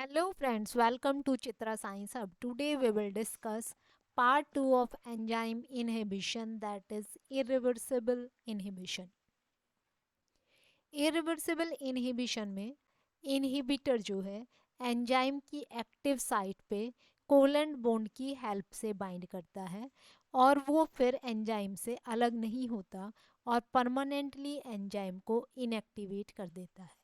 Hello friends, welcome to Chitra Science Hub. Today we will discuss part 2 of enzyme inhibition, that is irreversible inhibition. Irreversible inhibition में inhibitor जो है enzyme की active site पे covalent bond की help से bind करता है और वो फिर एंजाइम से अलग नहीं होता और परमानेंटली एंजाइम को इनएक्टिवेट कर देता है।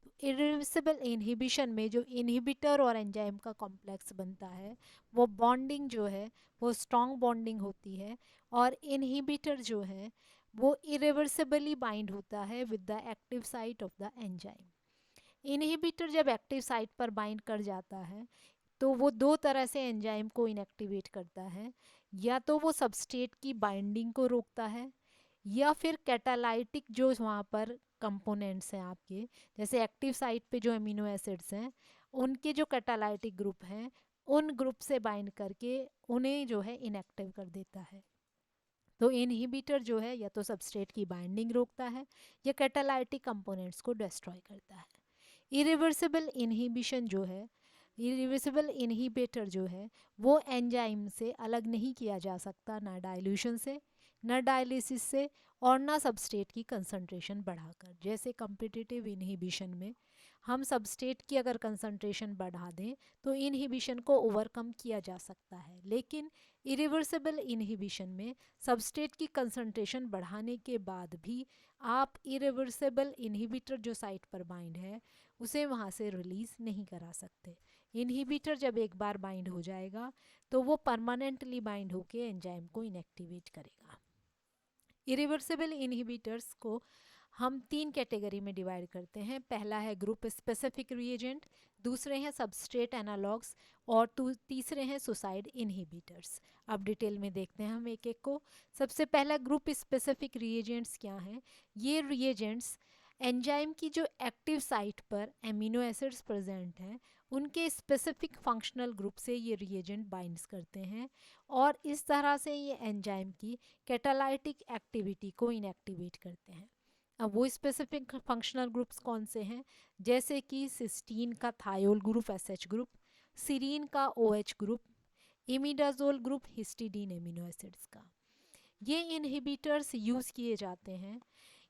तो इरिवर्सिबल इनहिबिशन में जो इनहिबिटर और एंजाइम का कॉम्प्लेक्स बनता है वो बॉन्डिंग जो है वो स्ट्रॉन्ग बॉन्डिंग होती है और इनहिबिटर जो है वो इरिवर्सिबली बाइंड होता है with the active site of the enzyme. Inhibitor जब एक्टिव साइट पर बाइंड कर जाता है तो वो दो तरह से एंजाइम को इनएक्टिवेट करता है, या तो वो सबस्ट्रेट की बाइंडिंग को रोकता है या फिर कैटालाइटिक जो वहाँ पर कंपोनेंट्स हैं आपके, जैसे एक्टिव साइट पे जो अमीनो एसिड्स हैं उनके जो कैटालाइटिक ग्रुप हैं उन ग्रुप से बाइंड करके उन्हें जो है इनएक्टिव कर देता है। तो इनहिबिटर जो है या तो सबस्ट्रेट की बाइंडिंग रोकता है या कैटालाइटिक कंपोनेंट्स को डिस्ट्रॉय करता है। इरिवर्सिबल इनहिबिशन जो है, इरिवर्सिबल इनहिबिटर जो है वो एंजाइम से अलग नहीं किया जा सकता, ना डाइल्यूशन से, ना डायलिसिस से और ना सबस्ट्रेट की कंसंट्रेशन बढ़ाकर। जैसे कम्पिटिटिव इनहिबिशन में हम सबस्ट्रेट की अगर कंसंट्रेशन बढ़ा दें तो इनहिबिशन को ओवरकम किया जा सकता है, लेकिन इरिवर्सिबल इनहिबिशन में सबस्ट्रेट की कंसंट्रेशन बढ़ाने के बाद भी आप इरिवर्सिबल इनहिबिटर जो साइट पर बाइंड है उसे वहाँ से रिलीज़ नहीं करा सकते। इनहिबिटर जब एक बार बाइंड हो जाएगा तो वो परमानेंटली बाइंड होके एंजाइम को इनएक्टिवेट करेगा। इरिवर्सिबल इनहिबिटर्स को हम तीन कैटेगरी में डिवाइड करते हैं। पहला है ग्रुप स्पेसिफिक रिएजेंट, दूसरे हैं सबस्ट्रेट एनालॉग्स और तीसरे हैं सुसाइड इनहिबिटर्स। अब डिटेल में देखते हैं हम एक एक को। सबसे पहला ग्रुप स्पेसिफिक रिएजेंट्स क्या हैं? ये रिएजेंट्स एंजाइम की जो एक्टिव साइट पर एमिनो एसिड्स प्रेजेंट हैं उनके स्पेसिफिक फंक्शनल ग्रुप से ये रिएजेंट बाइंड्स करते हैं और इस तरह से ये एंजाइम की कैटालाइटिक एक्टिविटी को इनएक्टिवेट करते हैं। अब वो स्पेसिफिक फंक्शनल ग्रुप्स कौन से हैं? जैसे कि सिस्टीन का thiol group SH group, serine का OH group, imidazole group histidine amino acids का। ये इनहिबिटर्स यूज़ किए जाते हैं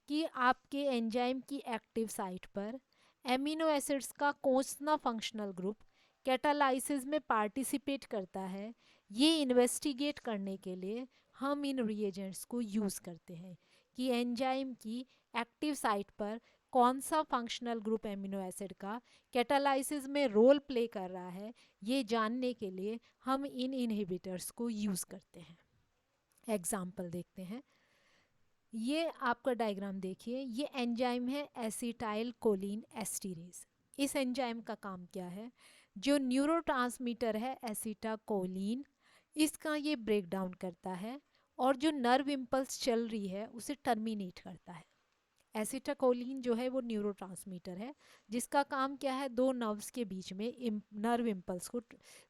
कि आपके एंजाइम की एक्टिव साइट पर एमिनो एसिड्स का कौन सा फंक्शनल ग्रुप कैटालाइसिस में पार्टिसिपेट करता है, ये इन्वेस्टिगेट करने के लिए हम इन रिएजेंट्स को यूज़ करते हैं कि एंजाइम की एक्टिव साइट पर कौन सा फंक्शनल ग्रुप एमिनो एसिड का कैटालाइसिस में रोल प्ले कर रहा है, ये जानने के लिए हम इन इनहिबिटर्स को यूज़ करते हैं। एग्जाम्पल देखते हैं। ये आपका डायग्राम देखिए, ये एंजाइम है एसिटाइल कोलिन एस्टीरेज। इस एंजाइम का काम क्या है? जो न्यूरोट्रांसमीटर है एसिटाकोलिन, इसका ये ब्रेक डाउन करता है और जो नर्व इम्पल्स चल रही है उसे टर्मिनेट करता है। एसिटाकोलिन जो है वो न्यूरोट्रांसमीटर है जिसका काम क्या है, दो नर्व्स के बीच में नर्व इम्पल्स को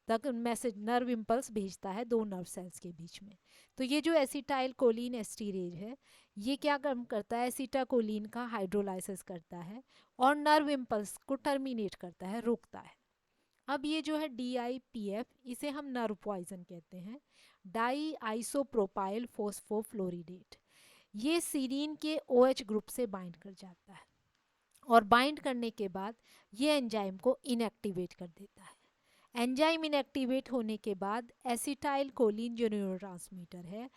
तक मैसेज, नर्व इम्पल्स भेजता है दो नर्व सेल्स के बीच में। तो ये जो एसिटाइल कोलिन एस्टीरेज है ये क्या काम करता है, एसिटाकोलिन का हाइड्रोलाइसिस करता है और नर्व इम्पल्स को टर्मिनेट करता है, रोकता है। अब ये जो है DIPF, इसे हम नर्व पॉइजन कहते हैं, डाई आइसोप्रोपाइल फोस्फोफ्लोरिडेट। ये सीरीन के OH ग्रुप से बाइंड कर जाता है और बाइंड करने के बाद ये एंजाइम को इनएक्टिवेट कर देता है। एंजाइम इनएक्टिवेट होने के बाद एसिटाइल कोलिन जो न्यूरोट्रांसमीटर है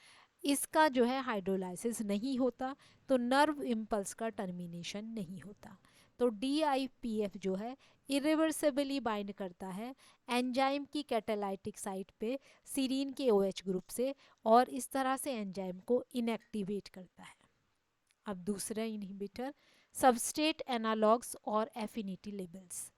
इसका जो है हाइड्रोलाइसिस नहीं होता, तो नर्व इम्पल्स का टर्मिनेशन नहीं होता। तो DIPF जो है इरिवर्सिबली बाइंड करता है एंजाइम की कैटालाइटिक साइट पे सीरीन के OH ग्रुप से और इस तरह से एंजाइम को इनएक्टिवेट करता है। अब दूसरा इनहिबिटर सबस्ट्रेट एनालॉग्स और एफिनिटी लेबल्स।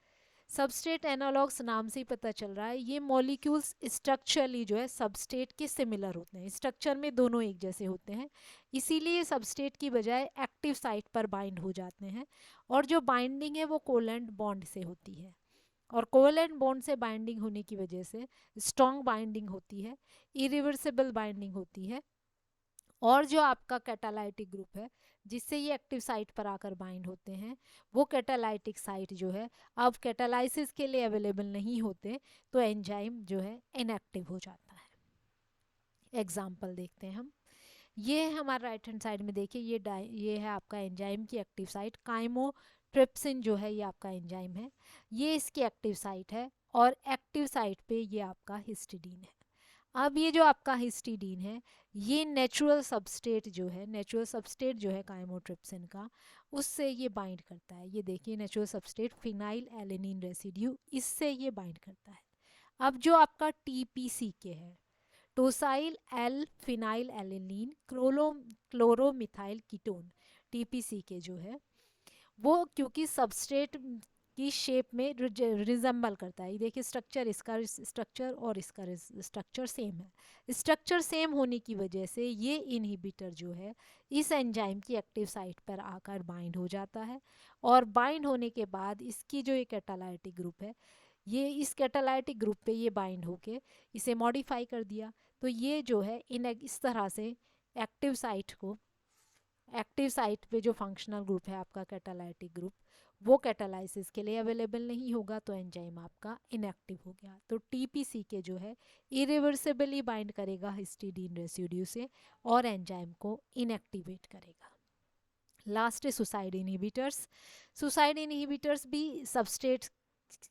सबस्ट्रेट एनालॉग्स नाम से ही पता चल रहा है ये मॉलिक्यूल्स स्ट्रक्चरली जो है सबस्ट्रेट के सिमिलर होते हैं, स्ट्रक्चर में दोनों एक जैसे होते हैं, इसीलिए सबस्ट्रेट की बजाय एक्टिव साइट पर बाइंड हो जाते हैं और जो बाइंडिंग है वो कोवेलेंट बॉन्ड से होती है और कोवेलेंट बॉन्ड से बाइंडिंग होने की वजह से स्ट्रॉन्ग बाइंडिंग होती है, इरिवर्सिबल बाइंडिंग होती है और जो आपका कैटालाइटिक ग्रुप है जिससे ये एक्टिव साइट पर आकर बाइंड होते हैं, वो कैटालाइटिक साइट जो है अब कैटालाइसिस के लिए अवेलेबल नहीं होते, तो एंजाइम जो है इनएक्टिव हो जाता है। एग्जाम्पल देखते हैं हम। ये है हमारा राइट हैंड साइड में, देखिए ये है आपका एंजाइम की एक्टिव साइट। काइमोट्रिप्सिन जो है ये आपका एंजाइम है, ये इसकी एक्टिव साइट है, और एक्टिव साइट पे ये आपका हिस्टिडीन है। अब ये जो आपका हिस्टिडीन है, ये नेचुरल सबस्टेट जो है काइमोट्रिप्सिन का, उससे ये बाइंड करता है। ये देखिए natural substrate phenyl alanine residue, इससे ये बाइंड करता है। अब जो आपका टीपीसीके है, टोसाइल L phenyl alanine chloromethyl ketone, टीपीसीके जो है वो क्योंकि सबस्ट्रेट की शेप में रिजेंबल करता है। ये देखिए स्ट्रक्चर, इसका स्ट्रक्चर और इसका स्ट्रक्चर सेम है। स्ट्रक्चर सेम होने की वजह से ये इनहिबिटर जो है इस एंजाइम की एक्टिव साइट पर आकर बाइंड हो जाता है, और बाइंड होने के बाद इसकी जो ये कैटालाइटिक ग्रुप है, ये इस कैटालाइटिक ग्रुप पे ये बाइंड होके इसे मॉडिफाई कर दिया। तो ये जो है इस तरह से एक्टिव साइट पे जो फंक्शनल ग्रुप है आपका कैटालाइटिक ग्रुप, वो कैटालाइसिस के लिए अवेलेबल नहीं होगा, तो एंजाइम आपका इनएक्टिव हो गया। तो टीपीसीके जो है इरिवर्सिबली बाइंड करेगा हिस्टिडीन रेसिड्यू से और एंजाइम को इनएक्टिवेट करेगा। लास्ट है सुसाइड इनहिबिटर्स। सुसाइड इनहिबिटर्स भी सबस्ट्रेट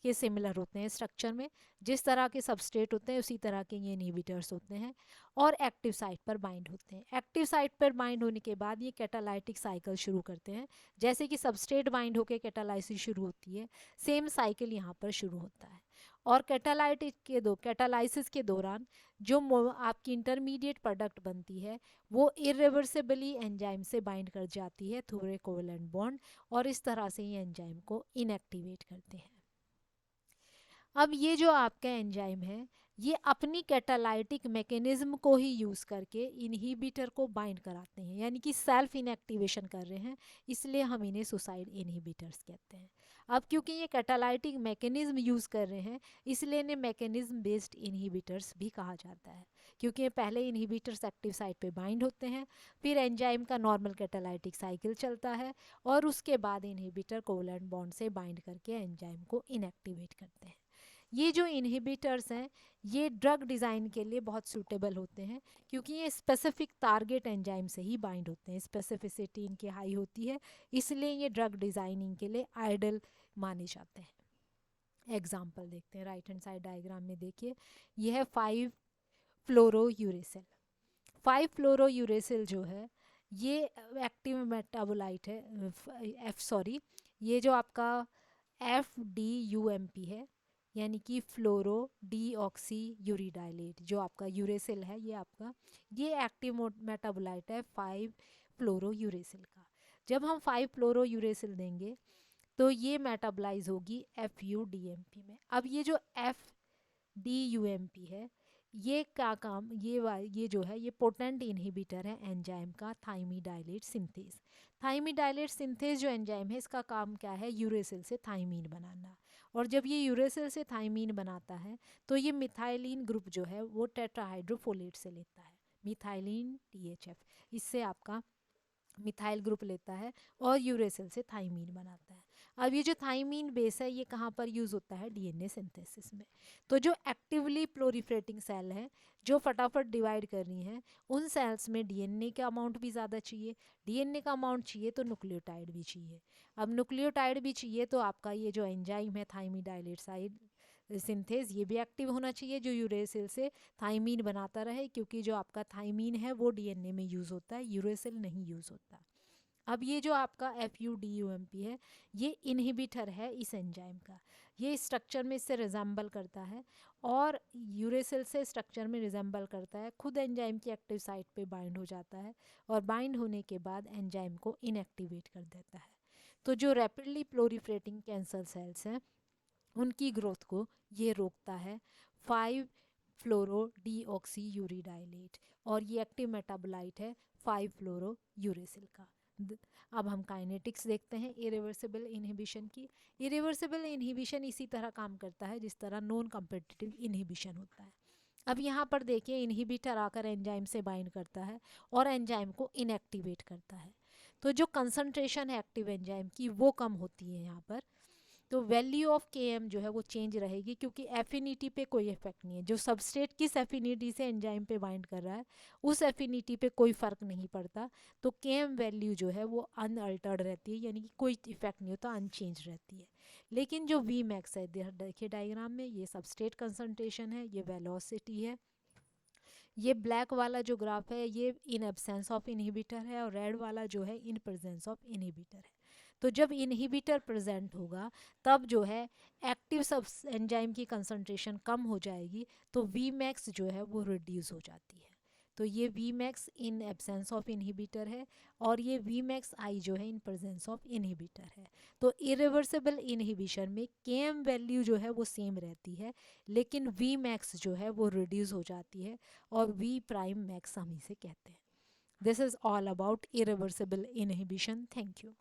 के सिमिलर होते हैं स्ट्रक्चर में, जिस तरह के सबस्ट्रेट होते हैं उसी तरह के ये इनहिबिटर्स होते हैं, और एक्टिव साइट पर बाइंड होते हैं। एक्टिव साइट पर बाइंड होने के बाद ये कैटालाइटिक साइकिल शुरू करते हैं। जैसे कि सबस्ट्रेट बाइंड होकर कैटालाइसिस शुरू होती है, सेम साइकिल यहाँ पर शुरू होता है। और कैटालाइसिस के दौरान जो आपकी इंटरमीडिएट प्रोडक्ट बनती है वो इरिवर्सिबली एंजाइम से बाइंड कर जाती है थ्रू ए कोवेलेंट बॉन्ड, और इस तरह से ये एंजाइम को इनएक्टिवेट करते हैं। अब ये जो आपका एंजाइम है, ये अपनी कैटालाइटिक मैकेनिज्म को ही यूज़ करके इनहिबिटर को बाइंड कराते हैं, यानी कि सेल्फ इनएक्टिवेशन कर रहे हैं, इसलिए हम इन्हें सुसाइड इनहिबिटर्स कहते हैं। अब क्योंकि ये कैटालाइटिक मैकेनिज्म यूज़ कर रहे हैं, इसलिए इन्हें मैकेनिज्म बेस्ड इनहिबिटर्स भी कहा जाता है, क्योंकि ये पहले इनहिबिटर्स एक्टिव साइट पे बाइंड होते हैं, फिर एंजाइम का नॉर्मल कैटालाइटिक साइकिल चलता है, और उसके बाद इनहिबिटर कोवेलेंट बॉन्ड से बाइंड करके एंजाइम को इनएक्टिवेट करते हैं। ये जो इनहिबिटर्स हैं ये ड्रग डिज़ाइन के लिए बहुत सूटेबल होते हैं, क्योंकि ये स्पेसिफिक टारगेट एंजाइम से ही बाइंड होते हैं, स्पेसिफिसिटी इनकी हाई होती है, इसलिए ये ड्रग डिज़ाइनिंग के लिए आइडल माने जाते हैं। एग्जाम्पल देखते हैं, राइट हैंड साइड डायग्राम में देखिए, यह है 5-फ्लोरोयूरेसिल। 5-फ्लोरोयूरेसिल जो है ये एक्टिव मेटाबोलाइट है, ये जो आपका FDUMP है, यानी कि फ्लोरो डीऑक्सी यूरिडाइलेट, जो आपका यूरेसिल है ये एक्टिव मेटाबोलाइट है 5-फ्लोरोयूरेसिल का। जब हम 5-फ्लोरोयूरेसिल देंगे तो ये मेटाबोलाइज होगी FUDMP में। अब ये जो FDUMP है, ये क्या काम, ये जो है ये पोटेंट इनहिबिटर है एंजाइम का थाइमिडाइलेट सिंथेज। थाइमिडाइलेट सिंथेज जो एंजाइम है इसका काम क्या है, यूरेसिल से थाइमीन बनाना, और जब ये यूरेसिल से थाइमीन बनाता है तो ये मिथाइलिन ग्रुप जो है वो टेट्राहाइड्रोफोलेट से लेता है, मिथाइलिन THF, इससे आपका मिथाइल ग्रुप लेता है और यूरेसिल से थाइमीन बनाता है। अब ये जो थाइमीन बेस है ये कहाँ पर यूज़ होता है, DNA सिंथेसिस में। तो जो एक्टिवली प्लोरिफरेटिंग सेल है जो फटाफट डिवाइड कर रही हैं, उन सेल्स में DNA का अमाउंट भी ज़्यादा चाहिए, DNA का अमाउंट चाहिए तो न्यूक्लियोटाइड भी चाहिए। अब न्यूक्लियोटाइड भी चाहिए तो आपका ये जो एंजाइम है थाइमिडाइलेट साइड सिंथेज, ये भी एक्टिव होना चाहिए जो यूरेसिल से थाइमीन बनाता रहे, क्योंकि जो आपका थाइमीन है वो DNA में यूज़ होता है, यूरेसिल नहीं यूज़ होता। अब ये जो आपका FUDUMP है ये इनहिबिटर है इस एंजाइम का, ये स्ट्रक्चर में इससे रिजेंबल करता है और यूरेसिल से स्ट्रक्चर में रिजेंबल करता है, खुद एंजाइम की एक्टिव साइट पे बाइंड हो जाता है, और बाइंड होने के बाद एंजाइम को इनएक्टिवेट कर देता है। तो जो रैपिडली प्लोरिफरेटिंग कैंसर सेल्स हैं उनकी ग्रोथ को ये रोकता है 5-फ्लोरो-डीऑक्सी-यूरिडाइलेट, और ये एक्टिव मेटाबोलाइट है 5-फ्लोरो-यूरेसिल का। अब हम काइनेटिक्स देखते हैं इरिवर्सिबल इनहिबिशन की। इरिवर्सिबल इनहिबिशन इसी तरह काम करता है जिस तरह नॉन कॉम्पिटिटिव इनहिबिशन होता है। अब यहाँ पर देखिए इनहिबिटर आकर एंजाइम से बाइंड करता है और एंजाइम को इनएक्टिवेट करता है, तो जो कंसंट्रेशन है एक्टिव एंजाइम की वो कम होती है यहाँ पर। तो वैल्यू ऑफ के एम जो है वो चेंज रहेगी, क्योंकि एफिनिटी पे कोई इफेक्ट नहीं है। जो सबस्ट्रेट किस एफिनिटी से एंजाइम पे बाइंड कर रहा है उस एफिनिटी पे कोई फ़र्क नहीं पड़ता, तो के एम वैल्यू जो है वो अनअल्टर्ड रहती है, यानी कि कोई इफेक्ट नहीं होता, अनचेंज रहती है। लेकिन जो वी मैक्स है, देखिए डायग्राम में, ये सबस्ट्रेट कंसंट्रेशन है, ये वेलोसिटी है। ये ब्लैक वाला जो ग्राफ है ये इन एब्सेंस ऑफ इनहिबिटर है, और रेड वाला जो है इन प्रेजेंस ऑफ इनहिबिटर है। तो जब इनहिबिटर प्रेजेंट होगा तब जो है एक्टिव सब एंजाइम की कंसंट्रेशन कम हो जाएगी, तो वी मैक्स जो है वो रिड्यूस हो जाती है। तो ये V max in absence of inhibitor है, और ये वी मैक्स आई जो है इन प्रेजेंस ऑफ इनहिबिटर है। तो इरिवर्सिबल इनहिबिशन में के एम वैल्यू जो है वो सेम रहती है, लेकिन वी मैक्स जो है वो रिड्यूस हो जाती है, और वी प्राइम मैक्स हम इसे कहते हैं। This is all about irreversible inhibition. Thank you.